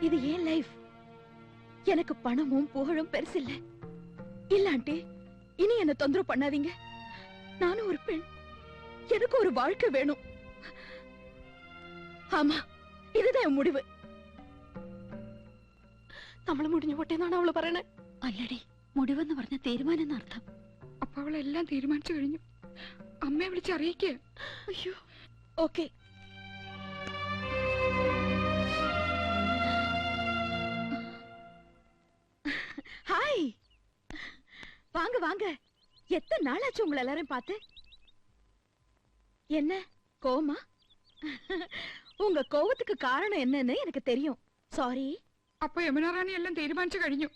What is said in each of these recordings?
இது ஏன் லைஃப். எனக்கு பணமும் புகழும் பெருசில்ல. இல்ல ஆண்டி, இனி என்ன தொந்தரவு பண்ணாதீங்க. நானும் ஒரு பெண், எனக்கு ஒரு வாழ்க்கை வேணும். ஆமா, இதுதான் என் முடிவு. നമ്മള് മുടിഞ്ഞു പൊട്ടേന്നാണ് അവള് പറയണേ. അല്ലടി, മുടിവെന്ന് പറഞ്ഞ തീരുമാനം എന്നർത്ഥം. അപ്പൊ അവളെല്ലാം തീരുമാനിച്ചു കഴിഞ്ഞു. അമ്മയെ വിളിച്ചറിയിക്കുക. അയ്യോ, ഓക്കെ. ஹாய், வாங்க வாங்க. எத்தனை நாளாச்சு உங்களை எல்லாரும் பார்த்து? என்ன கோவமா? உங்க கோவத்துக்கு காரணம் என்னன்னு எனக்கு தெரியும். சாரி. അപ്പൊ യമുന റാണി എല്ലാം തീരുമാനിച്ചു കഴിഞ്ഞു.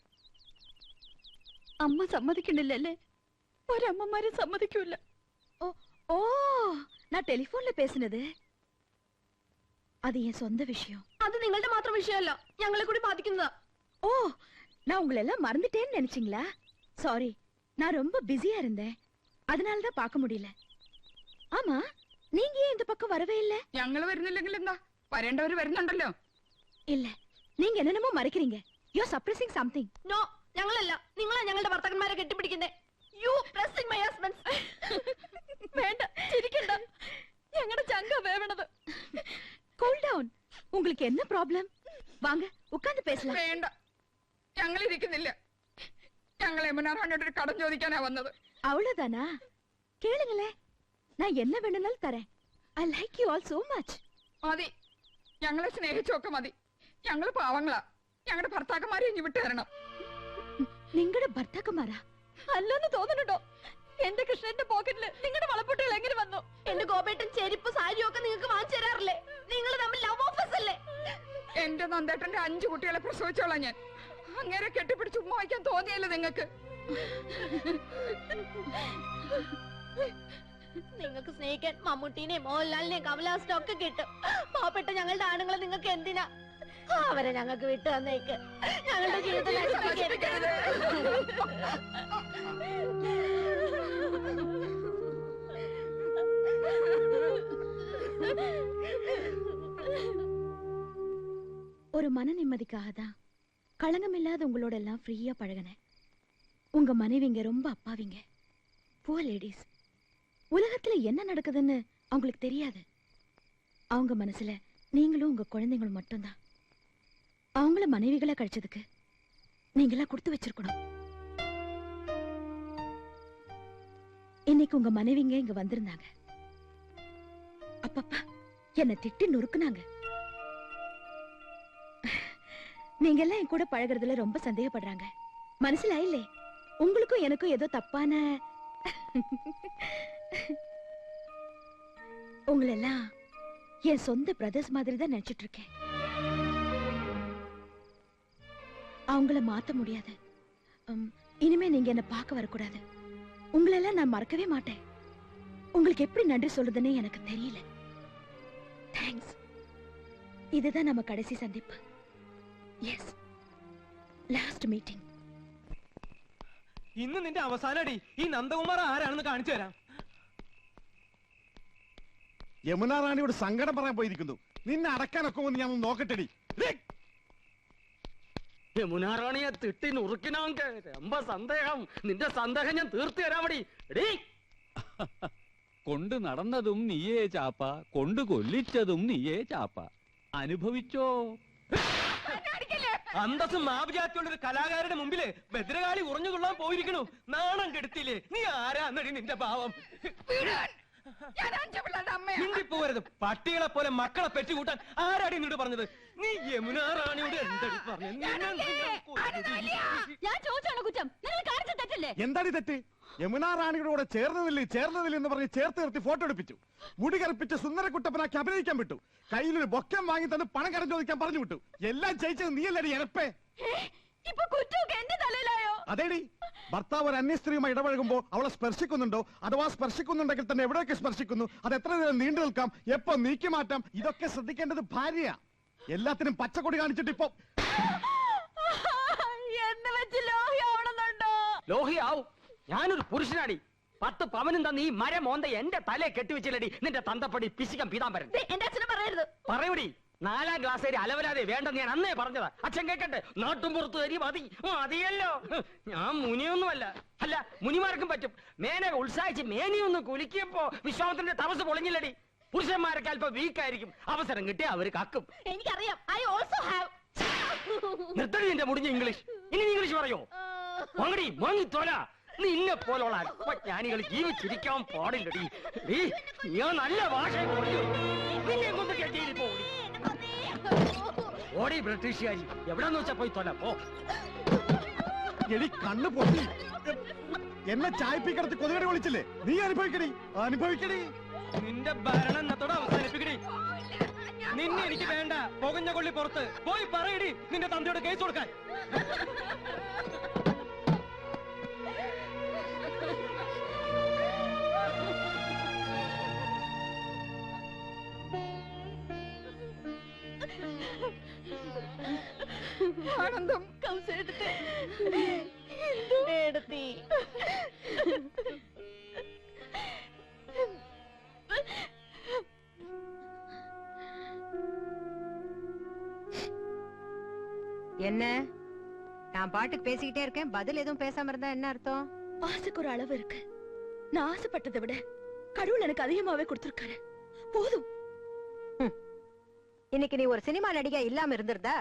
അമ്മ സമ്മതിക്കണില്ലല്ലേ? ഒരമ്മമാരും സമ്മതിക്കൂല. ഓ ഓ, நான் டெலிபோன்ல பேசினது அது என் சொந்த விஷயம். അത് നിങ്ങളുടെ മാത്രം വിഷയമല്ല, ഞങ്ങളെ കൂടി ബാധിക്കുന്നതാ. ஓ, நான் உங்களை எல்லாம் மறந்துட்டேன்னு நினைச்சீங்களா? சாரி, நான் ரொம்ப பிஸியா இருந்தேன், அதனால தான் பார்க்க முடியல. ஆமா, நீங்க ஏன் இந்த பக்கம் வரவே இல்ல? ഞങ്ങൾ വരുന്നില്ലെങ്കിൽ എന്താ, വരേണ്ടവര് വരുന്നുണ്ടല്ലോ. இல்ல, நீங்க என்னென்னமோ மறைக்கிறீங்க. You are surprising something. No, ഞങ്ങളല്ല, നിങ്ങളാ ഞങ്ങളുടെ ഭർത്താക്കന്മാരെ കെട്ടിപ്പിടിക്കുന്നേ. You pressing my husband. വേണ്ട, ചിരിക്കണ്ട. ഞങ്ങളുടെ ചങ്ക വേവണത്. Cool down. உங்களுக்கு என்ன ப்ராப்ளம்? வாங்க உட்கார்ந்து பேசலாம். വേണ്ട, ഞങ്ങൾ ഇരിക്കുന്നില്ല. ഞങ്ങൾ യമുന റാണിയോട് ഒരു കടം ചോദിക്കാനാ വന്നത്. அவ்வளவுதானா? கேளுங்களே, நான் என்ன வேணும்னாலும் தரேன். I like you all so much. മതി, ഞങ്ങളെ സ്നേഹിച്ചൊക്കെ മതി. ഞങ്ങൾ പാവങ്ങളാ. ഞങ്ങളുടെ ഭർത്താക്കന്മാരെ ഇനി വിട്ടു തരണം. നിങ്ങളുടെ ഭർത്താക്കന്മാരാ? അല്ലെന്ന് തോന്നുന്നുണ്ടോ? എന്റെ കൃഷ്ണന്റെ പോക്കറ്റില് നിങ്ങളുടെ വളപ്പൊട്ടുകൾ എങ്ങനെ വന്നു? എന്റെ ഗോപേട്ടൻ ചെരുപ്പ് സാരിയും ഒക്കെ നിങ്ങൾക്ക് വാങ്ങിച്ചു തരാറില്ലേ? നിങ്ങൾ തമ്മിൽ ലവ് ഓഫേഴ്സ് അല്ലേ? എന്റെ നന്ദേട്ടന്റെ 5 കുട്ടികളെ പ്രസവിച്ചോളാം ഞാൻ. അങ്ങനെ കെട്ടിപ്പിടിച്ച് ഉമ്മ വയ്ക്കാൻ തോന്നിയല്ലേ നിങ്ങൾക്ക്? നിങ്ങൾക്ക് സ്നേഹിക്കാൻ മമ്മൂട്ടിനെയും മോഹൻലാലിനെയും കമലഹാസനെ ഒക്കെ കിട്ടും. പാവപ്പെട്ട ഞങ്ങളുടെ ആണുങ്ങളെ നിങ്ങൾക്ക് എന്തിനാ? അവരെ ഞങ്ങൾക്ക് വിട്ടു തന്നേക്ക്. ഞങ്ങളുടെ ജീവിതം നശിപ്പിക്കരുത്. ஒரு மன நிம்மதிக்காக தான் களங்கமில்லாத உங்களோட எல்லாம் ஃப்ரீயா பழகினேன். உங்க மனைவிங்க ரொம்ப அப்பாவிங்க, புவர் லேடிஸ். உலகத்துல என்ன நடக்குதுன்னு அவங்களுக்கு தெரியாது. அவங்க மனசுல நீங்களும் உங்க குழந்தைங்களும் மட்டும்தான். அவங்கள மனைவிகளா கழிச்சதுக்கு நீங்களா கொடுத்து வச்சிருக்கணும். இன்னைக்கு உங்க மனைவிங்க இங்க வந்திருந்தாங்க. அப்பப்பா, என்ன திட்டி நொறுக்குனாங்க. நீங்க எல்லாம் என் கூட பழகுறதுல ரொம்ப சந்தேகப்படுறாங்க. மனசுல இல்லே, உங்களுக்கும் எனக்கும் ஏதோ தப்பான உங்களெல்லாம் என் சொந்த பிரதர்ஸ் மாதிரி தான் நினைச்சிட்டு இருக்கேன். அவங்கள மாத்த முடியாது. இனிமே நீங்க என்ன பார்க்க வரக்கூடாது. உங்களெல்லாம் நான் மறக்கவே மாட்டேன். உங்களுக்கு எப்படி நன்றி சொல்றதுன்னு எனக்கு தெரியல. தேங்க்ஸ். இதுதான் நம்ம கடைசி சந்திப்பு. Yes, last meeting. ഇന്ന് നിന്റെ അവസാനടി. ഈ നന്ദകുമാർ ആരാണെന്ന് കാണിച്ചു തരാം. യമുന റാണിയോട് സങ്കടം പറയാൻ പോയിരിക്കുന്നു. നിന്നെ അടക്കാനൊക്കെ ഒന്ന് ഞാൻ നോക്കട്ടെടി. യമുന റാണിയെ തിട്ടി നുറുക്കിനാങ്ക രമ്പ സന്ദേഹം. നിന്റെ സന്ദേഹം ഞാൻ തീർത്തു തരാമടി. കൊണ്ട് നടന്നതും നീയേ ചാപ്പ, കൊണ്ട് കൊല്ലിച്ചതും നീയേ ചാപ്പ. അനുഭവിച്ചോ? അന്തസ്സും മാപജാത്തിയുള്ള ഒരു കലാകാരുടെ മുമ്പില് ഭദ്രകാളി ഉറഞ്ഞുകൊള്ളാൻ പോയിരിക്കണു. നാണം കെടുത്തില്ലേ? നീ ആരാന്നടി നിന്റെ ഭാവം? മിണ്ടിപ്പോവരുത്. പട്ടികളെ പോലെ മക്കളെ പെറ്റുകൂട്ടാൻ ആരാടി നിന്നോട് പറഞ്ഞത്? നീ യമുന റാണിയോട് എന്തടി പറഞ്ഞു? ഞാൻ ചോദിച്ചാണോ കുറ്റം? നിങ്ങൾ കാണിച്ച തെറ്റല്ലേ? എന്താടി തെറ്റ്? യമുന റാണിയുടെ കൂടെ ചേർന്നതില്ല എന്ന് പറഞ്ഞ് ചേർത്ത് നിർത്തി ഫോട്ടോ എടുപ്പിച്ചു. മുടി കറുപ്പിച്ച് സുന്ദരക്കുട്ടപ്പനാക്കി അഭിനയിക്കാൻ വിട്ടു. കയ്യിലൊരു ബൊക്കം വാങ്ങി തന്ന് പണം കടം ചോദിക്കാൻ പറഞ്ഞു വിട്ടു. എല്ലാം ചെയ്യിച്ചത് നീയല്ലടി എരപ്പേ. ഇപ്പൊ കുറ്റമൊക്കെ എന്റെ തലയിലായോ? അതേടി, ഭർത്താവ് ഒരു അന്യ സ്ത്രീയുമായി ഇടപഴകുമ്പോ അവളെ സ്പർശിക്കുന്നുണ്ടോ, അഥവാ സ്പർശിക്കുന്നുണ്ടെങ്കിൽ തന്നെ എവിടെയൊക്കെ സ്പർശിക്കുന്നു, അത് എത്ര നേരം നീണ്ടു നിൽക്കാം, എപ്പോ നീക്കി മാറ്റാം, ഇതൊക്കെ ശ്രദ്ധിക്കേണ്ടത് ഭാര്യയാ. എല്ലാത്തിനും പച്ചക്കൊടി കാണിച്ചിട്ട് ഇപ്പൊ എന്നെ വെച്ച് ലോഹിയാവണമെന്നുണ്ടോ? ലോഹിയാവും. ഞാനൊരു പുരുഷനാടി. 10 പവനും തന്ന ഈ മരം മോന്ത എന്റെ തലയെ കെട്ടിവെച്ചില്ലടി നിന്റെ തന്തപ്പടി പിശികം പീതാംബരൻ. എന്റെ അച്ഛനെ പറയരുത്. പറയൂടി, 4ാം ക്ലാസ് വരെ അലവലാതെ വേണ്ടെന്ന് ഞാൻ അന്നേ പറഞ്ഞതാ. അച്ഛൻ കേക്കട്ടെ, നാട്ടും പുറത്തു തരി മതി മതിയല്ലോ. ഞാൻ മുനിയൊന്നുമല്ല. അല്ല, മുനിമാർക്കും പറ്റും. മേനെ ഉത്സാഹിച്ച് മേനിയൊന്ന് കുലുക്കിയപ്പോ വിശ്വാമത്തിന്റെ തപസ് പൊളിഞ്ഞില്ലടി. പുരുഷന്മാരൊക്കെ അല്പം വീക്കായിരിക്കും, അവസരം കിട്ടിയ അവര് കക്കും. എനിക്കറിയാം. I also have. നിർത്തടി നിന്റെ മുടിഞ്ഞ ഇംഗ്ലീഷ്. ഇനി ഇംഗ്ലീഷ് പറയോ? വാങ്ങടി, വാങ്ങി തോല. നിന്നെ പോലുള്ള അല്പജ്ഞാനികൾ ജീവിച്ചിരിക്കാൻ പാടില്ലടി. ഞാൻ നല്ല ഭാഷ നിന്നെ കൊണ്ട് ജയിലിൽ പോടി. ഓടി ബ്രിട്ടീഷുകാരി, എവിടെന്ന് വെച്ചാ പോയി തൊല പോ. എടി കണ്ണു പൊട്ടി. എന്നെ ചായപ്പിക്കടത്ത് കൊതുകടി വിളിച്ചില്ലേ? നീ അനുഭവിക്കടി, അനുഭവിക്കടി. നിന്റെ ഭരണം എന്നത്തോടെ അവസാനിപ്പിക്കടി. നിന്നെ എനിക്ക് വേണ്ട. പുകഞ്ഞ കൊള്ളി പുറത്ത് പോയി പറയടി നിന്റെ തന്തയോട് കേസ് കൊടുക്കാൻ. ആനന്ദം കംസെടുത്ത് എടുത്തി. என்ன நான் பாட்டுக்கு பேசிக்கிட்டே இருக்கேன், பதில் எதுவும் பேசாம இருந்தா என்ன அர்த்தம்? ஆசைக்கு ஒரு அளவு இருக்கு. நான் ஆசைப்பட்டதை விட கடவுள் எனக்கு அதிகமாவே கொடுத்திருக்காரு. போதும். இன்னைக்கு நீ ஒரு சினிமா நடிகை இல்லாம இருந்திருந்தா,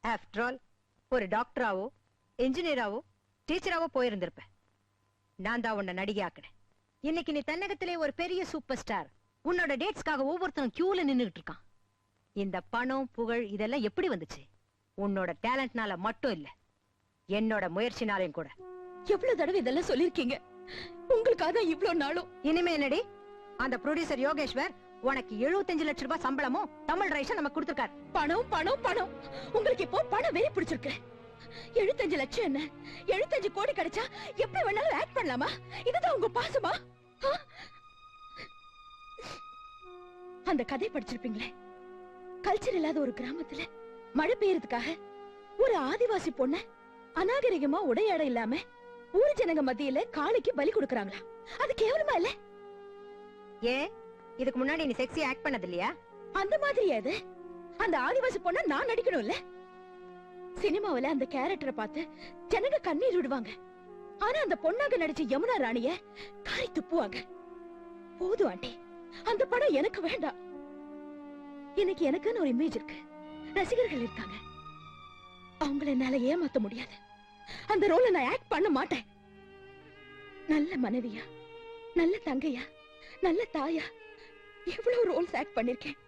ஆஃப்டர் ஆல் ஒரு டாக்டராவோ இன்ஜினியராவோ டீச்சராவோ போயிருந்திருப்ப. நான் தான் உன்னை நடிகை ஆக்கினேன். இன்னைக்கு நீ தென்னகத்திலே ஒரு பெரிய சூப்பர் ஸ்டார். உன்னோட டேட்ஸ்க்காக ஒவ்வொருத்தரும் கியூல நின்னுகிட்டு இருக்கான். இந்த பணம் புகழ் இதெல்லாம் எப்படி வந்துச்சு? உன்னோட டேலண்ட்னால மட்டும் இல்ல, என்னோட முயற்சினாலையும் கூட. எவ்வளவு தடவை இதெல்லாம் சொல்லிருக்கீங்க. உங்களுக்காக தான் இவ்வளவு நாளும். இனிமே என்னடி, அந்த ப்ரொடியூசர் யோகேஸ்வர் உனக்கு 75 லட்சம் ரூபாய் சம்பளமும் தமிழ் ரைஷன் நமக்கு கொடுத்திருக்காரு. பணம் பணம் பணம். உங்களுக்கு இப்போ பணம் வெறி பிடிச்சிருக்கு. 75 லட்சம் என்ன, 75 கோடி கிடைச்சா எப்படி வேணாலும் ஆக்ட் பண்ணலாமா? இதுதான் உங்க பாசமா? அந்த கதை படிச்சிருப்பீங்களே, கல்ச்சர் இல்லாத ஒரு கிராமத்துல மழை பெய்யறதுக்காக ஒரு ஆதிவாசி பொண்ண அநாகரிகமா உடையாட இல்லாம ஊர் ஜனங்க மத்தியில காளிக்கு பலி கொடுக்கறாங்களா? அது கேவலமா இல்ல? ஏன் இதுக்கு முன்னாடி நீ செக்ஸி ஆக்ட் பண்ணது இல்லையா? அந்த மாதிரி அது அந்த ஆதிவாசி பொண்ண நான் நடிக்கணும் இல்ல? சினிமாவில அந்த கேரக்டரை பார்த்து ஜனங்க கண்ணீர் விடுவாங்க. ஆனா அந்த பொண்ணாக நடிச்ச யமுனா ராணிய காரி துப்புவாங்க. போதும் ஆண்டி, அந்த படம் எனக்கு வேண்டாம். இன்னைக்கு எனக்குன்னு ஒரு இமேஜ் இருக்கு, ரசிகர்கள் இருக்காங்க. அவங்கள என்னால ஏமாத்த முடியாது. அந்த ரோல நான் ஆக்ட் பண்ண மாட்டேன். நல்ல மனைவியா, நல்ல தங்கையா, நல்ல தாயா எவ்வளவு ரோல்ஸ் ஆக்ட் பண்ணிருக்கேன்.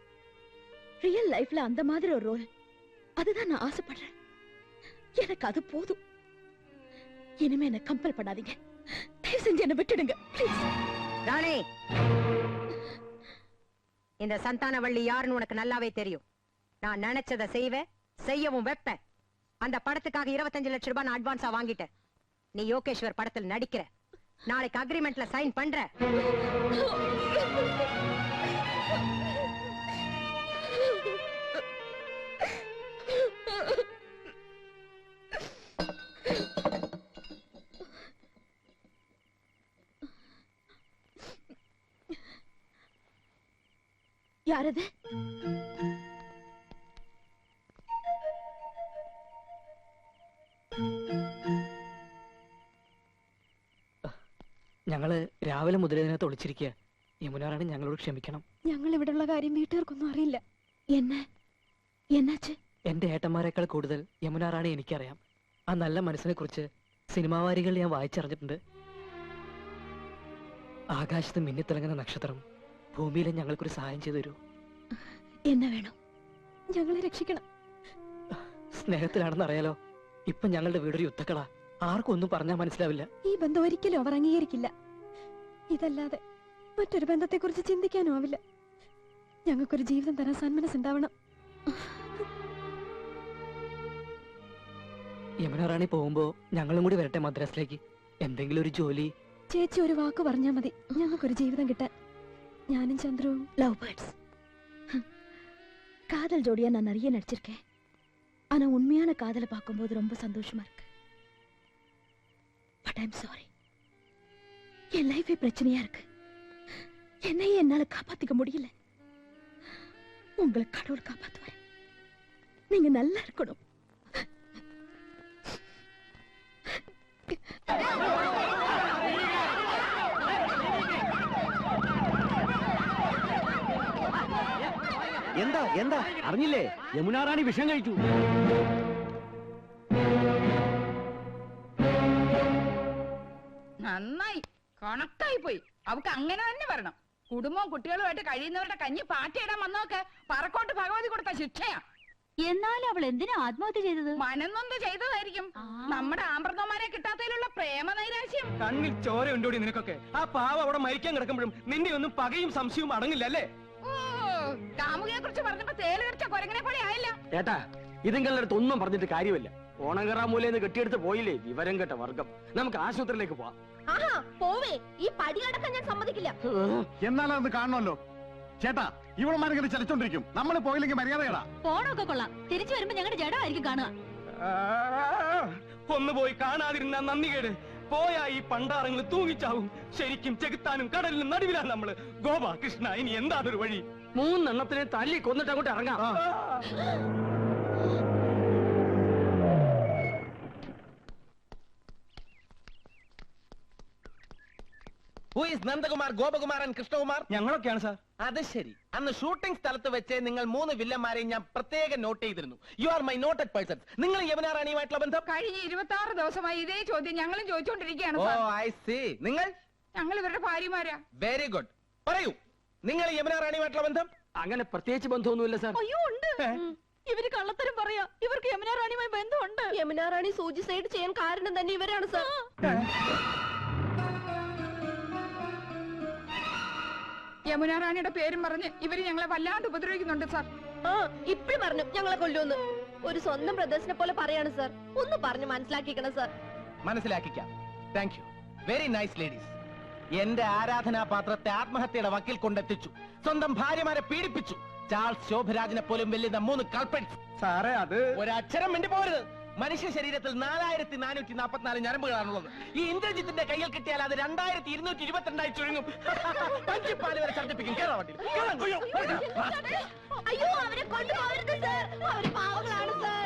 ரியல் லைஃப்ல அந்த மாதிரி ஒரு ரோல், அதுதான் நான் ஆசைப்படுறேன். எனக்கு அது போதும். இனிமே என்ன கம்பல் பண்ணாதீங்க. தயவு செஞ்சு என்ன விட்டுடுங்க ப்ளீஸ். ராணி, இந்த சந்தானவள்ளி யாருன்னு உனக்கு நல்லாவே தெரியும். நான் நினைச்சதை செய்வேன், செய்யவும் வைப்பேன். அந்த படத்துக்காக 25 லட்சம் ரூபாய் நான் அட்வான்ஸா வாங்கிட்டேன். நீ யோகேஸ்வர் படத்தில் நடிக்கிற, நாளைக்கு அக்ரிமெண்ட்ல சைன் பண்ற. யாரது? ഞങ്ങള് രാവിലെ മുതലേ ഇതിനകത്ത് ഒളിച്ചിരിക്കുക. യമുനാറാണി ഞങ്ങളോട് ക്ഷമിക്കണം. ഞങ്ങൾ ഇവിടെയുള്ള കാര്യം വീട്ടുകാർക്കൊന്നും അറിയില്ല. എന്നാച്ച്? എന്റെ ഏട്ടന്മാരെക്കാൾ കൂടുതൽ യമുനാറാണി എനിക്കറിയാം. ആ നല്ല മനസ്സിനെ കുറിച്ച് സിനിമാവാരികൾ ഞാൻ വായിച്ചറിഞ്ഞിട്ടുണ്ട്. ആകാശത്ത് മിന്നിത്തിളങ്ങുന്ന നക്ഷത്രം. ഭൂമിയിലെ ഞങ്ങൾക്കൊരു സഹായം ചെയ്തു തരൂ. എന്നാ വേണം? ഞങ്ങളെ രക്ഷിക്കണം. സ്നേഹത്തിലാണെന്ന് അറിയാലോ. ഇപ്പൊ ഞങ്ങളുടെ വീടൊരു യുദ്ധക്കളാ. ആർക്കും ഒന്നും പറഞ്ഞാൽ മനസ്സിലാവില്ല. ഈ ബന്ധം ഒരിക്കലും അവർ അംഗീകരിക്കില്ല. ഇതല്ലാതെ മറ്റൊരു ബന്ധത്തെ കുറിച്ച് ചിന്തിക്കാനും ആവില്ല. ഞങ്ങൾക്കൊരു ജീവിതം തരാൻ സന്മനസ്സുണ്ടാവണം. യമുനാറാണി പോകുമ്പോ ഞങ്ങളും കൂടി വരട്ടെ മദ്രാസിലേക്ക്. എന്തെങ്കിലും ഒരു ജോലി. ചേച്ചി ഒരു വാക്ക് പറഞ്ഞാൽ മതി ഞങ്ങൾക്കൊരു ജീവിതം കിട്ടാൻ. ഞാനും ചന്ദ്രവും லவ் பேர்ட்ஸ். காதல் ஜோடியா நான் நிறைய நடிச்சிருக்கேன். ஆனா உண்மையான காதலை பார்க்கும்போது ரொம்ப சந்தோஷமா இருக்கு. பட் ஐம் சாரி, என் லைஃபே பிரச்சனையா இருக்கு. என்னையே என்னால காப்பாத்திக்க முடியல. உங்களை கடவுள் காப்பாத்துவேன். நீங்க நல்லா இருக்கணும். എന്താ എന്താ അറിഞ്ഞില്ലേ? യമുനാ റാണി വിഷം കഴിച്ചു. നന്നായി, കണക്കായി പോയി. അവക്ക് അങ്ങനെ തന്നെ വരണം. കുടുംബവും കുട്ടികളുമായിട്ട് കഴിയുന്നവരുടെ കഞ്ഞി പാറ്റയിടാൻ വന്നോക്ക് പറക്കോട്ട് ഭഗവതി കൊടുത്ത ശിക്ഷയാ. എന്നാലും അവൾ എന്തിനാ ആത്മഹത്യ ചെയ്തത്? മനന്നൊന്ന് ചെയ്തതായിരിക്കും. നമ്മുടെ ആമ്പ്രതോമാരെ കിട്ടാത്തതിലുള്ള പ്രേമ നൈരാശ്യം. കണ്ണിൽ ചോര ഉണ്ടോടി നിനക്കൊക്കെ? ആ പാവ അവിടെ മരിക്കാൻ കിടക്കുമ്പോഴും നിന്റെ ഒന്നും പകയും സംശയവും അടങ്ങില്ല അല്ലേ? ഓ, കാമുകിയെ കുറിച്ച് പറഞ്ഞപ്പോ തേല് കടിച്ച കൊരങ്ങനെ പോലെ ആയില്ല. ഏട്ടാ, ഇതുങ്ങളുടെ അടുത്ത് ഒന്നും പറഞ്ഞിട്ട് കാര്യമില്ല. ഓണങ്കറാമൂലേന്ന് കെട്ടിയെടുത്ത് പോയില്ലേ വിവരം കേട്ട വർഗം. നമുക്ക് ആശുപത്രിയിലേക്ക് പോവാം. ആഹാ, പോവേ. ഈ പടിയടക്കം ഞാൻ സമ്മതിക്കില്ല. എന്നാലും അത് കാണണമല്ലോ. ചേട്ടാ, ഇവളമാരിങ്ങനെ ചലിച്ചോണ്ടിരിക്കും. നമ്മൾ പോയില്ലെങ്കിൽ മര്യാദകളാ. പോണൊക്കെ കൊള്ളാം. തിരിച്ചു വരുമ്പോ ഞങ്ങളുടെ ജഡമായിരിക്കും കാണുക. ഒന്ന് പോയി കാണാതിരുന്ന നന്ദികേട്. പോയാ ഈ പണ്ടാറങ്ങൾ തൂങ്ങിച്ചാവും. ശരിക്കും ചെകുത്താനും കടലിനും നടുവിലാ നമ്മള്. ഗോപാ കൃഷ്ണ, ഇനി എന്താ അതൊരു വഴി? 3 എണ്ണത്തിനെ തല്ലി കൊന്നിട്ട് അങ്ങോട്ട് ഇറങ്ങാം. നന്ദകുമാർ, ഗോപകുമാരൻ, കൃഷ്ണകുമാർ? ഞങ്ങളൊക്കെയാണ് സാർ. അത് ശരി. അന്ന് ഷൂട്ടിംഗ് സ്ഥലത്ത് വെച്ച് നിങ്ങൾ 3 വില്ലന്മാരെയും ഞാൻ പ്രത്യേകം നോട്ട് ചെയ്തിരുന്നു. You are my noted persons. നിങ്ങൾ യമുനാ റാണിയുമായിട്ടുള്ള ബന്ധം? കഴിഞ്ഞ 26 ദിവസമായി ഇതേ ചോദ്യം ഞങ്ങളും ചോദിച്ചുകൊണ്ടിരിക്കുകയാണ്. ഓ, ഐ സീ. നിങ്ങൾ? ഞങ്ങൾ ഇവരുടെ ഭാര്യമാരാ. Very good. പറയൂ, നിങ്ങൾ യമുനാ റാണിയുമായിട്ടുള്ള ബന്ധം? അങ്ങനെ പ്രത്യേകിച്ച് ബന്ധമൊന്നുമില്ല സാർ. അയ്യോ, ഉണ്ട്. ഇവര് കള്ളത്തരം പറയാ. ഇവർക്ക് യമുനാ റാണിയുമായി ബന്ധമുണ്ട്. യമുനാ റാണി സൂചിസൈഡ് ചെയ്യാൻ കാരണം തന്നെ ഇവരാണ് സാർ. യമുനാ റാണിയുടെ പേരും പറഞ്ഞ് ഇവര് ഞങ്ങളെ വല്ലാണ്ട് ഉപദ്രവിക്കുന്നുണ്ട് സാർ. ഇപ്പഴും പറഞ്ഞു ഞങ്ങളെ കൊല്ലുമെന്ന്. ഒരു സ്വന്തം ബ്രദേഴ്സിനെ പോലെ പറയാണ് സാർ. ഒന്ന് പറഞ്ഞു മനസ്സിലാക്കിക്കണം സാർ. മനസ്സിലാക്കിക്കാം. Thank you. Very nice ladies. എന്റെ ആരാധനാപാത്രത്തെ ആത്മഹത്യയുടെ വക്കിൽ കൊണ്ടെത്തിച്ചു. സ്വന്തം ഭാര്യമാരെ പീഡിപ്പിച്ചു. ചാൾസ് ശോഭരാജിനെ പോലും വെല്ലുന്ന 3 കൾപ്രിറ്റ്സ്. സാറേ, അത് ഒരക്ഷരം മിണ്ടി പോരുത്. മനുഷ്യ ശരീരത്തിൽ 4444 ഞരമ്പുകളാണുള്ളത്. ഈ ഇന്ദ്രജിത്തിന്റെ കയ്യിൽ കിട്ടിയാൽ അത് 2222 ചുരുങ്ങും. പഞ്ചിപ്പാല് വരെ ഛർദ്ദിപ്പിക്കും. കേരള വണ്ടി അയ്യോ, അവരെ കൊണ്ടുപോകരുത് സാർ. അവര് പാവങ്ങളാണ് സാർ.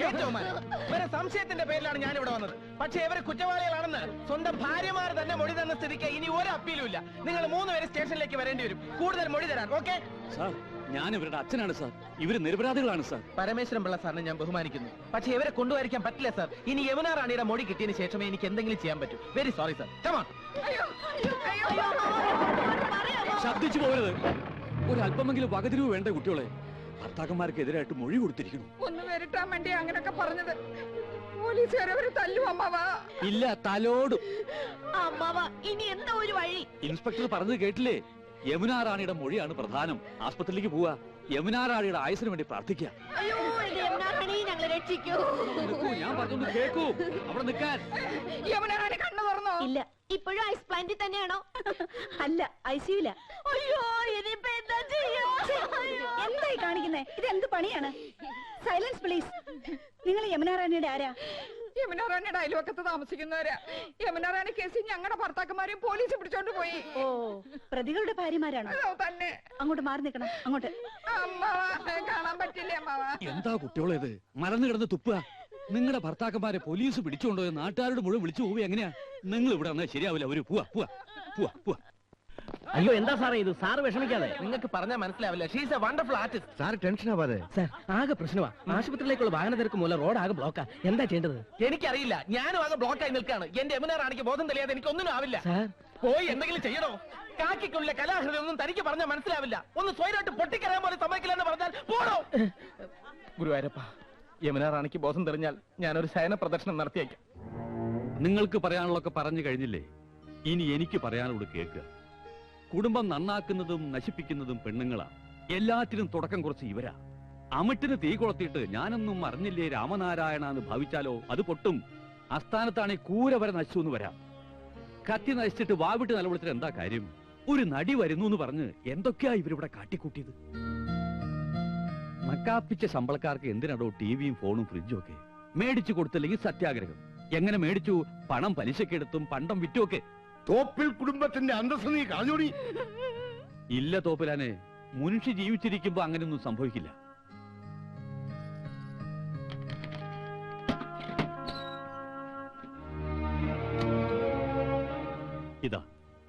ഇവരെ സംശയത്തിന്റെ പേരിലാണ് ഞാൻ ഇവിടെ വന്നത്. പക്ഷെ ഇവരെ കുറ്റവാളികളാണെന്ന് സ്വന്തം ഭാര്യമാർ തന്നെ മൊഴി തന്ന സ്ഥിതിക്ക് ഇനി ഒരു അപ്പീലും ഇല്ല. നിങ്ങൾ 3 പേര് സ്റ്റേഷനിലേക്ക് വരേണ്ടി വരും. കൂടുതൽ മൊഴി തരാൻ. ഓക്കെ സാർ, ഞാൻ ഇവരുടെ അച്ഛനാണ് സാർ. ഇവര് നിരപരാധികളാണ് സാർ. പരമേശ്വരൻ പിള്ള സാറിനെ ഞാൻ ബഹുമാനിക്കുന്നു. പക്ഷെ ഇവരെ കൊണ്ടുവരിക്കാൻ പറ്റില്ല സാർ. ഇനി യമുനാ റാണിയുടെ മൊഴി കിട്ടിയതിന് ശേഷമേ എനിക്ക് എന്തെങ്കിലും ചെയ്യാൻ പറ്റൂ. Very sorry sir. കമോൺ. ശബ്ദിച്ചു പോകരുത്. ഒരല്പമെങ്കിലും വകതിരിവ് വേണ്ട കുട്ടികളെ. ഭർത്താക്കന്മാർക്കെതിരായിട്ട് മൊഴി കൊടുത്തിരിക്കുന്നു. ഒന്ന് വരട്ടാൻ വേണ്ടി അങ്ങനൊക്കെ പറഞ്ഞത്. പോലീസുകാരവര് തല്ലും അമ്മാവാ. ഇല്ല, തലോടും. അമ്മാവാ, ഇനി എന്താ ഒരു വഴി? ഇൻസ്പെക്ടർ പറഞ്ഞത് കേട്ടില്ലേ? യമുനാ റാണിയുടെ മൊഴിയാണ് പ്രധാനം. ആസ്പത്രിയിലേക്ക് പോവാ. യമുനാ റാണിയുടെ ആയുസിന് വേണ്ടി പ്രാർത്ഥിക്കുക. അയ്യോ, എന്റെ യമുനാ റാണി, ഞങ്ങളെ രക്ഷിക്കൂ. നിൽക്കൂ, ഞാൻ പറഞ്ഞൊന്ന് കേൾക്കൂ. അവിടെ നിൽക്കാൻ. യമുനാ റാണി കണ്ണു തുറന്നോ? ഇല്ല. ഇപ്പോഴും ഐസ് പ്ലാന്റിൽ തന്നെയാണോ? അല്ല, ഐസിയുല. അയ്യോ, ഇനിയിപ്പോ എന്താ ചെയ്യാ? എന്തായി കാണിക്കുന്നേ? ഇത് എന്ത് പണിയാണ്? Silence please. നിങ്ങൾ യമുനാ റാണിയുടെ ആരാ? യമുനാ റാണിയുടെ അയൽവക്കത്ത് താമസിക്കുന്നവരാ. യമുനാ റാണി കേസിൽ ഞങ്ങളുടെ ഭർത്താക്കന്മാരെയും പോലീസ് പിടിച്ചോണ്ട് പോയി. ഓ, പ്രതികളുടെ ഭാര്യമാരാണോ? അതോ തന്നെ. അങ്ങോട്ട് മാറി നിൽക്കണം. അങ്ങോട്ട്. അമ്മാവാ, കാണാൻ പറ്റില്ലേ അമ്മാവാ? എന്താ കുട്ടികളേത്? മലന്ന് കിടന്ന് തുപ്പുക. നിങ്ങളുടെ ഭർത്താക്കന്മാരെ പോലീസ് പിടിച്ചുകൊണ്ടോ നാട്ടുകാരോട് മുഴുവൻ വിളിച്ചു പോവുക. എങ്ങനെയാ? നിങ്ങൾ ഇവിടെ വന്നാൽ ശരിയാവില്ല. അവര് പോവാ പോവാ പോവാ പോവാ. അയ്യോ, എന്താ സാറേ ഇത്? സാറ് വിഷമിക്കാതെ. നിങ്ങൾക്ക് പറഞ്ഞാൽ മനസ്സിലാവില്ല. She's A wonderful artist. Sir tension ആവാതെ. സാർ, ആകെ പ്രശ്നമാ. ആശുപത്രിയിലേക്കുള്ള വാഹന തിരക്ക് മൂലം റോഡ് ആകെ ബ്ലോക്കാ. എന്താ ചെയ്യേണ്ടത്? എനിക്കറിയില്ല. ഞാനും ആകെ ബ്ലോക്കായി നിൽക്കാണ്. എന്റെ യമുനാ റാണിക്ക് ബോധം തെളിയാതെ എനിക്ക് ഒന്നിനും ആവില്ല. സാർ, പോയി എന്തെങ്കിലും ചെയ്യണോ? കാക്കിക്കുള്ളിലെ കലാഹൃദയം ഒന്നും തനിക്ക് പറഞ്ഞാൽ മനസ്സിലാവില്ല. ഒന്ന് സ്വയമായിട്ട് പൊട്ടിക്കറിയാൻ പോലെ സമ്മതിക്കില്ല എന്ന് പറഞ്ഞാൽ പോണോ? ഗുരുവായൂരപ്പ, യമുനാ റാണിക്ക് ബോധം തെളിഞ്ഞാൽ ഞാനൊരു ശയന പ്രദർശനം നടത്തിയേക്കാം. നിങ്ങൾക്ക് പറയാനുള്ളതൊക്കെ പറഞ്ഞു കഴിഞ്ഞില്ലേ? ഇനി എനിക്ക് പറയാനുള്ളത് കേൾക്കുക. കുടുംബം നന്നാക്കുന്നതും നശിപ്പിക്കുന്നതും പെണ്ണുങ്ങളാ. എല്ലാറ്റിനും തുടക്കം കുറച്ച് ഇവരാ. അമിട്ടിന് തീ കൊളുത്തിയിട്ട് ഞാനൊന്നും അറിഞ്ഞില്ലേ രാമനാരായണ എന്ന് ഭാവിച്ചാലോ അത് പൊട്ടും. അസ്ഥാനത്താണെ കൂര വരെ നശിച്ചു എന്ന് വരാം. കത്തി നശിച്ചിട്ട് വാവിട്ട് നിലവിളിച്ചിട്ട് എന്താ കാര്യം? ഒരു നടി വരുന്നു എന്ന് പറഞ്ഞ് എന്തൊക്കെയാ ഇവരിവിടെ കാട്ടിക്കൂട്ടിയത്? നക്കാപ്പിച്ച ശമ്പളക്കാർക്ക് എന്തിനാടോ ടിവിയും ഫോണും ഫ്രിഡ്ജും ഒക്കെ? മേടിച്ചു കൊടുത്തില്ലെങ്കിൽ സത്യാഗ്രഹം. എങ്ങനെ മേടിച്ചു? പണം പലിശക്കെടുത്തും പണ്ടം വിറ്റുമൊക്കെ. തോപ്പിൽ കുടുംബത്തിന്റെ അന്തസ്സ് നീ കളഞ്ഞോടി. ഇല്ല തോപ്പിലാനെ, മനുഷ്യ ജീവിച്ചിരിക്കുമ്പോ അങ്ങനെയൊന്നും സംഭവിക്കില്ല.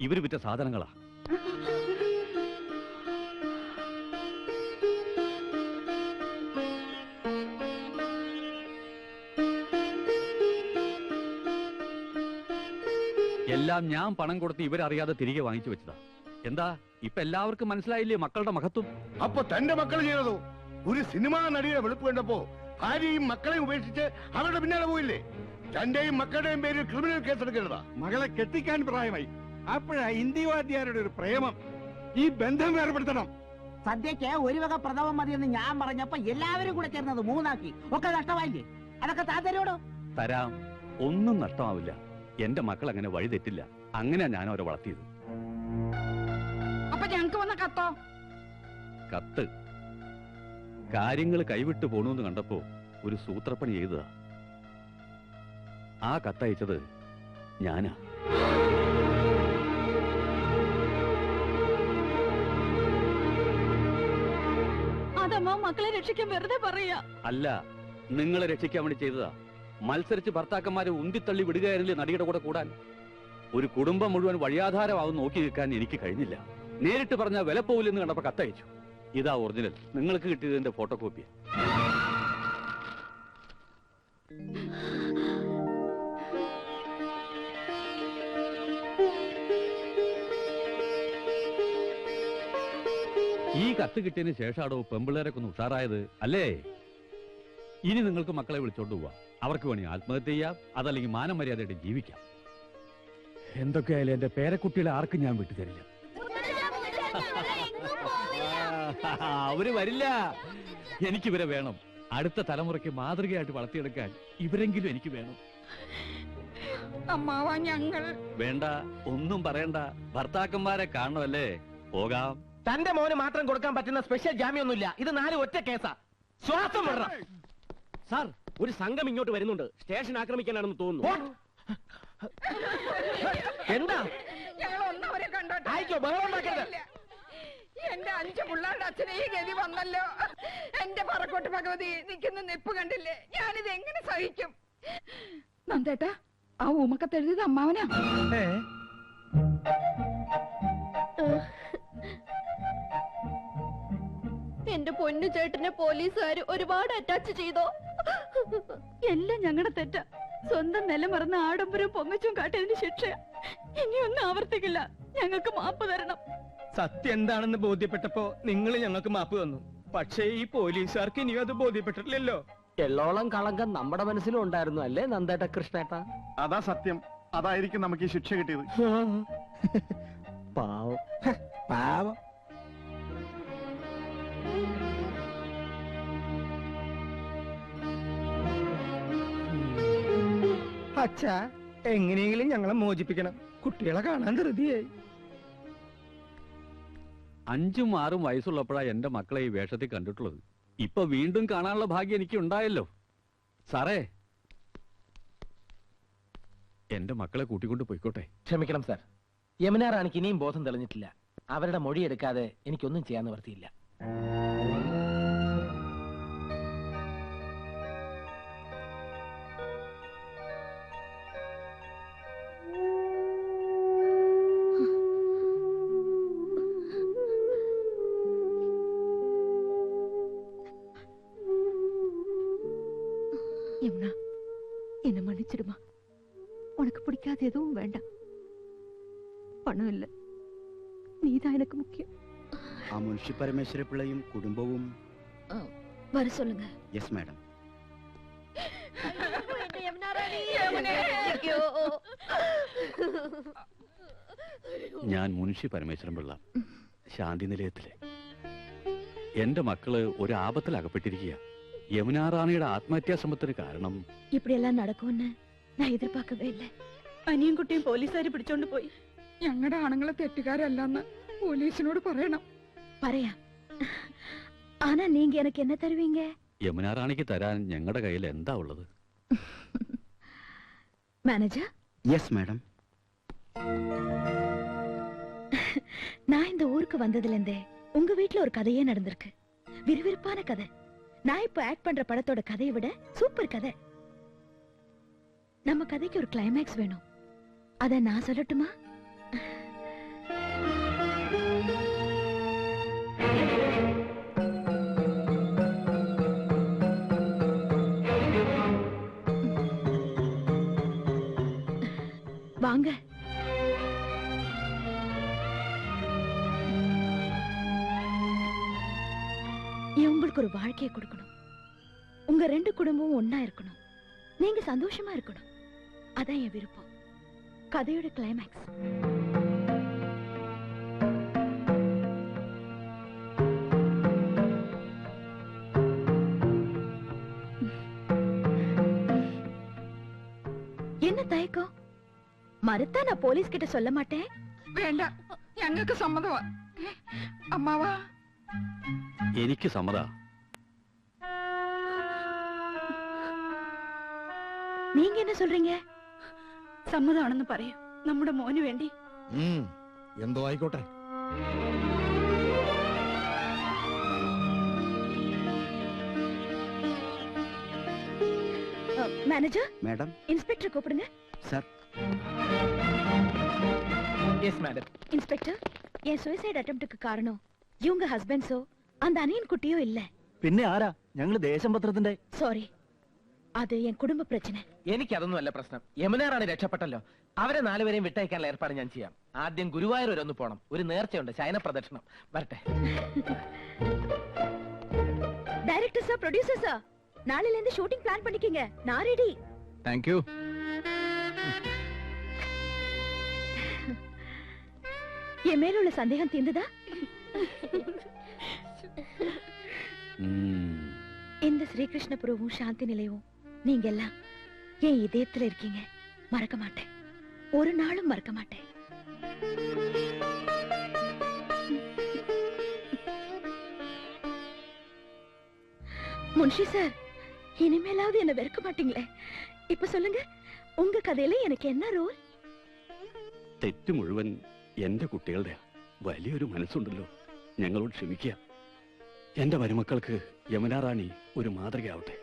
ഇവര് വിറ്റ സാധനങ്ങളാ. എല്ലാം ഞാൻ പണം കൊടുത്ത് ഇവരറിയാതെ തിരികെ വാങ്ങിച്ചു വെച്ചതാ. എന്താ ഇപ്പൊ എല്ലാവർക്കും മനസ്സിലായില്ലേ മക്കളുടെ മഹത്വം? അപ്പൊ തന്റെ മക്കൾ ചെയ്തതോ? ഒരു സിനിമാ നടിയുടെ വെളുപ്പ് കണ്ടപ്പോ ഭാര്യയും മക്കളെയും ഉപേക്ഷിച്ച് അവരുടെ പിന്നാലെ പോയില്ലേ? തന്റെയും മക്കളുടെയും പേരിൽ ക്രിമിനൽ കേസ് എടുക്കരുതാ. മകളെ കെട്ടിക്കാൻ പ്രായമായി, അപ്പോഴാ ഹിന്ദിവാദ്യാരുടെ ഒരു പ്രേമം. ഈ ബന്ധം വേർപെടുത്തണം. സദ്യക്ക് ഒരു വക പ്രഥമം മതിയെന്ന് ഞാൻ പറഞ്ഞപ്പോ എല്ലാവരും കൂടെ ചേർന്നത് 3 ആക്കി. ഒക്കെ നഷ്ടമായില്ലേ? അതൊക്കെ താൻ തരുവോടോ? തരാം, ഒന്നും നഷ്ടമാവില്ല. എന്റെ മക്കൾ അങ്ങനെ വഴി തെറ്റില്ല. അങ്ങനെയാ ഞാൻ അവരെ വളർത്തിയത്. അപ്പൊ ഞങ്ങക്ക് വന്ന കത്തോ? കത്ത് കാര്യങ്ങൾ കൈവിട്ടു പോണൂന്ന് കണ്ടപ്പോ ഒരു സൂത്രപ്പണി ചെയ്തതാ. ആ കത്തയച്ചത് ഞാനാ. അതമ്മ മക്കളെ രക്ഷിക്കാൻ വെറുതെ പറയാ. അല്ല, നിങ്ങളെ രക്ഷിക്കാൻ വേണ്ടി ചെയ്തതാ. മത്സരിച്ച് ഭർത്താക്കന്മാരെ ഉന്തിത്തള്ളി വിടുകയായിരുന്നില്ലേ നടിയുടെ കൂടെ കൂടാൻ. ഒരു കുടുംബം മുഴുവൻ വഴിയാധാരമാവും നോക്കി നിൽക്കാൻ എനിക്ക് കഴിഞ്ഞില്ല. നേരിട്ട് പറഞ്ഞ വില പോവില്ലെന്ന് കണ്ടപ്പോ കത്തയച്ചു. ഇതാ ഒറിജിനൽ. നിങ്ങൾക്ക് കിട്ടിയതിന്റെ ഫോട്ടോ കോപ്പി. ഈ കത്ത് കിട്ടിയതിന് ശേഷമാണോ പെമ്പിള്ളേരൊക്കെ ഒന്ന് ഉഷാറായത് അല്ലേ? ഇനി നിങ്ങൾക്ക് മക്കളെ വിളിച്ചോണ്ട് പോവാം. അവർക്ക് വേണി ആത്മഹത്യ ചെയ്യാം, അതല്ലെങ്കിൽ മാനം മര്യാദയായിട്ട് ജീവിക്കാം. എന്തൊക്കെയായാലും എന്റെ പേരക്കുട്ടികളെ ആർക്കും ഞാൻ വിട്ടുതരില്ല. അവര് വരില്ല. എനിക്കിവരെ വേണം. അടുത്ത തലമുറയ്ക്ക് മാതൃകയായിട്ട് വളർത്തിയെടുക്കാൻ ഇവരെങ്കിലും എനിക്ക് വേണം. അമ്മാവാ ഞങ്ങൾ വേണ്ട, ഒന്നും പറയണ്ട. ഭർത്താക്കന്മാരെ കാണണമല്ലേ? പോകാം. തന്റെ മോന് മാത്രം കൊടുക്കാൻ പറ്റുന്ന സ്പെഷ്യൽ ജാമ്യമൊന്നുമില്ല. ഇത് 4 ഒറ്റ കേസാ. ശ്വാസം വിടണം. സാർ, ഒരു സംഘം ഇങ്ങോട്ട് വരുന്നുണ്ട്. സ്റ്റേഷൻ ആക്രമിക്കാനാണെന്ന് തോന്നുന്നു. എന്താ? ഞങ്ങൾ ഒന്നവരെ കണ്ടോട്ടെ. ആയിക്കോ, ബഹളം ഉണ്ടാക്കരുത്. എന്റെ 5 പിള്ളേരുടെ അച്ഛനെ ഈ ഗതി വന്നല്ലോ. എന്റെ പറക്കോട്ട് ഭഗവതി നിൽക്കുന്ന നിപ്പ് കണ്ടില്ലേ? ഞാനിത് എങ്ങനെ സഹിക്കും? നന്ദേട്ടാ, ആ ഊമക്കത്തെഴുതിയത് അമ്മാവനാ. എന്റെ പൊന്നു ചേട്ടനെ പോലീസുകാർ ഒരുപാട് അറ്റാച്ച് ചെയ്തോ? എല്ലാം ഞങ്ങളുടെ തെറ്റ. സ്വന്തം നിലമറന്ന ആഡംബരം പൊങ്ങച്ചും കാട്ടിയതിന് ശിക്ഷ ഇനിയൊന്നും ആവർത്തിക്കില്ല. ഞങ്ങൾക്ക് മാപ്പ് തരണം. സത്യം എന്താണെന്ന് ബോധ്യപ്പെട്ടപ്പോ നിങ്ങൾ ഞങ്ങൾക്ക് മാപ്പ് തന്നു. പക്ഷേ ഈ പോലീസുകാർക്ക് ഇനിയും അത് ബോധ്യപ്പെട്ടിട്ടില്ലല്ലോ. എള്ളോളം കളങ്കം നമ്മുടെ മനസ്സിലും ഉണ്ടായിരുന്നു അല്ലേ നന്ദേട്ട കൃഷ്ണേട്ട? അതാ സത്യം. അതായിരിക്കും നമുക്ക് ഈ ശിക്ഷ കിട്ടിയത്. പാവം പാവം. അച്ഛാ, എങ്ങനെയെങ്കിലും ഞങ്ങളെ മോചിപ്പിക്കണം. കുട്ടികളെ കാണാൻ ധൃതിയായി. 5ഉം 6ഉം വയസ്സുള്ളപ്പോഴാ എന്റെ മക്കളെ ഈ വേഷത്തിൽ കണ്ടിട്ടുള്ളത്. ഇപ്പൊ വീണ്ടും കാണാനുള്ള ഭാഗ്യം എനിക്ക് ഉണ്ടായല്ലോ. സാറേ, എന്റെ മക്കളെ കൂട്ടിക്കൊണ്ട് പോയിക്കോട്ടെ. ക്ഷമിക്കണം സാർ, യമുന റാണിക്ക് ഇനിയും ബോധം തെളിഞ്ഞിട്ടില്ല. അവരുടെ മൊഴി എടുക്കാതെ എനിക്കൊന്നും ചെയ്യാൻ നിവർത്തിയില്ല. யமுனா, என்ன மன்னிச்சிடுமா. உனக்கு பிடிக்காத எதுவும் வேண்டாம். பணம் இல்ல, நீதான் எனக்கு முக்கியம். ആ മുൻഷി പരമേശ്വര പിള്ളയും കുടുംബവും வர சொல்லுங்க. Yes madam. ഞാൻ മുൻഷി പരമേശ്വരൻ പിള്ള, ശാന്തി നിലയത്തിലെ. എന്റെ മക്കള് ഒരു ആപത്തിൽ അകപ്പെട്ടിരിക്കുക. യമുന റാണിയുടെ ആത്മഹത്യാ ശ്രമത്തിന് കാരണം இப்படியெல்லாம் நடக்கும்னு நான் எதிர்பார்க்கவே இல்லை. അനിയും കുട്ടിയും പോലീസുകാർ പിടിച്ചോണ്ട് പോയി. ഞങ്ങളുടെ ആണുങ്ങളെ തെറ്റുകാരല്ലെന്ന് പോലീസിനോട് പറയണം. പറയാം. ஆனா நீங்க எனக்கு என்ன தருவீங்க? യമുന റാണിക്ക് തരാൻ ഞങ്ങളുടെ കയ്യിൽ എന്താ ഉള്ളത്? Manager, yes madam. நான் இந்த ஊருக்கு வந்ததுல இருந்தே உங்க வீட்ல ஒரு கதையே நடந்திருக்கு. விறுவிறுப்பான கதை. நான் இப்ப ஆக்ட் பண்ற படத்தோட கதையை விட சூப்பர் கதை. நம்ம கதைக்கு ஒரு கிளைமேக்ஸ் வேணும். அத நான் சொல்லட்டுமா? வாங்க. உங்களுக்கு ஒரு வாழ்க்கையை கொடுக்கணும். உங்க 2 குடும்பமும் ஒன்னா இருக்கணும். நீங்க சந்தோஷமா இருக்கணும். அதான் என் விருப்பம். கதையோட கிளைமேக்ஸ். என்ன தயக்கம்? மறுத்தா நான் போலீஸ் கிட்ட சொல்ல மாட்டேன். വേണ്ട, ഞങ്ങൾക്ക് സമ്മതമാ. അമ്മാവാ, എനിക്ക് സമ്മതാ. நீங்க என்ன சொல்றீங்க? സമ്മതമാണെന്ന് പറയൂ, നമ്മുടെ മോന് വേണ്ടി. എന്തോ ആയിക്കോട്ടെ. Manager, madam. இன்ஸ்பெக்டர் கூப்பிடுங்க. சார். Yes madam. இன்ஸ்பெக்டர், என் சூசைட் அட்டெம்ப்ட்க்கு காரணம் இவங்க ஹஸ்பண்ட்ஸோ அந்த அனியன் குட்டியோ இல்ல. പിന്നെ ആരാ? ഞങ്ങൾ ദേശംപത്രത്തിന്റെ. സോറി, അത് എൻ കുടുംബ പ്രശ്നം. എനിക്ക് അതൊന്നുമല്ല പ്രശ്നം. യമുനാറാണി രക്ഷപ്പെട്ടല്ലോ. അവരെ 4 പേരെയും വിട്ടയക്കാനുള്ള ഏർപ്പാട് ഞാൻ ചെയ്യാം. ആദ്യം ഗുരുവായൂർ വരെ ഒന്ന് പോണം. ഒരു നേർച്ചയുണ്ട്, ശയന പ്രദക്ഷിണം. വരട്ടെ. டைரக்டர் சார், ப்ரொடியூசர் சார், நாளையில இருந்து ஷூட்டிங் பிளான் பண்ணிக்கங்க. நான் ரெடி. Thank you. என் மேல உள்ள சந்தேகம் தீர்ந்ததா? இந்த ஸ்ரீகிருஷ்ணபுரமும் சாந்தி நிலையமும் நீங்க எல்லாம் என் இதயத்துல இருக்கீங்க. மறக்க மாட்டேன், ஒரு நாளும் மறக்க மாட்டேன். முன்ஷி சார், இனிமேலாவது என்ன வெறுக்க மாட்டீங்களே? இப்ப சொல்லுங்க, உங்க கதையில எனக்கு என்ன ரோல்? തെറ്റ് മുഴുവൻ എന്റെ കുട്ടികളുടെ. വലിയൊരു മനസ്സുണ്ടല്ലോ, ഞങ്ങളോട് ക്ഷമിക്കുക. എന്റെ മരുമക്കൾക്ക് യമുനാറാണി ഒരു മാതൃകയാവട്ടെ.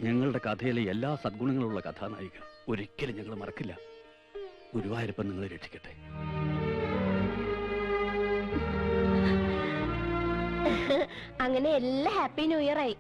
ഞങ്ങളുടെ കഥയിലെ എല്ലാ സദ്ഗുണങ്ങളുള്ള കഥാനായിക ഒരിക്കലും ഞങ്ങൾ മറക്കില്ല. ഗുരുവായൂരപ്പൻ നിങ്ങളെ രക്ഷിക്കട്ടെ. അങ്ങനെ എല്ലാ ഹാപ്പി ന്യൂ ഇയർ ആയി.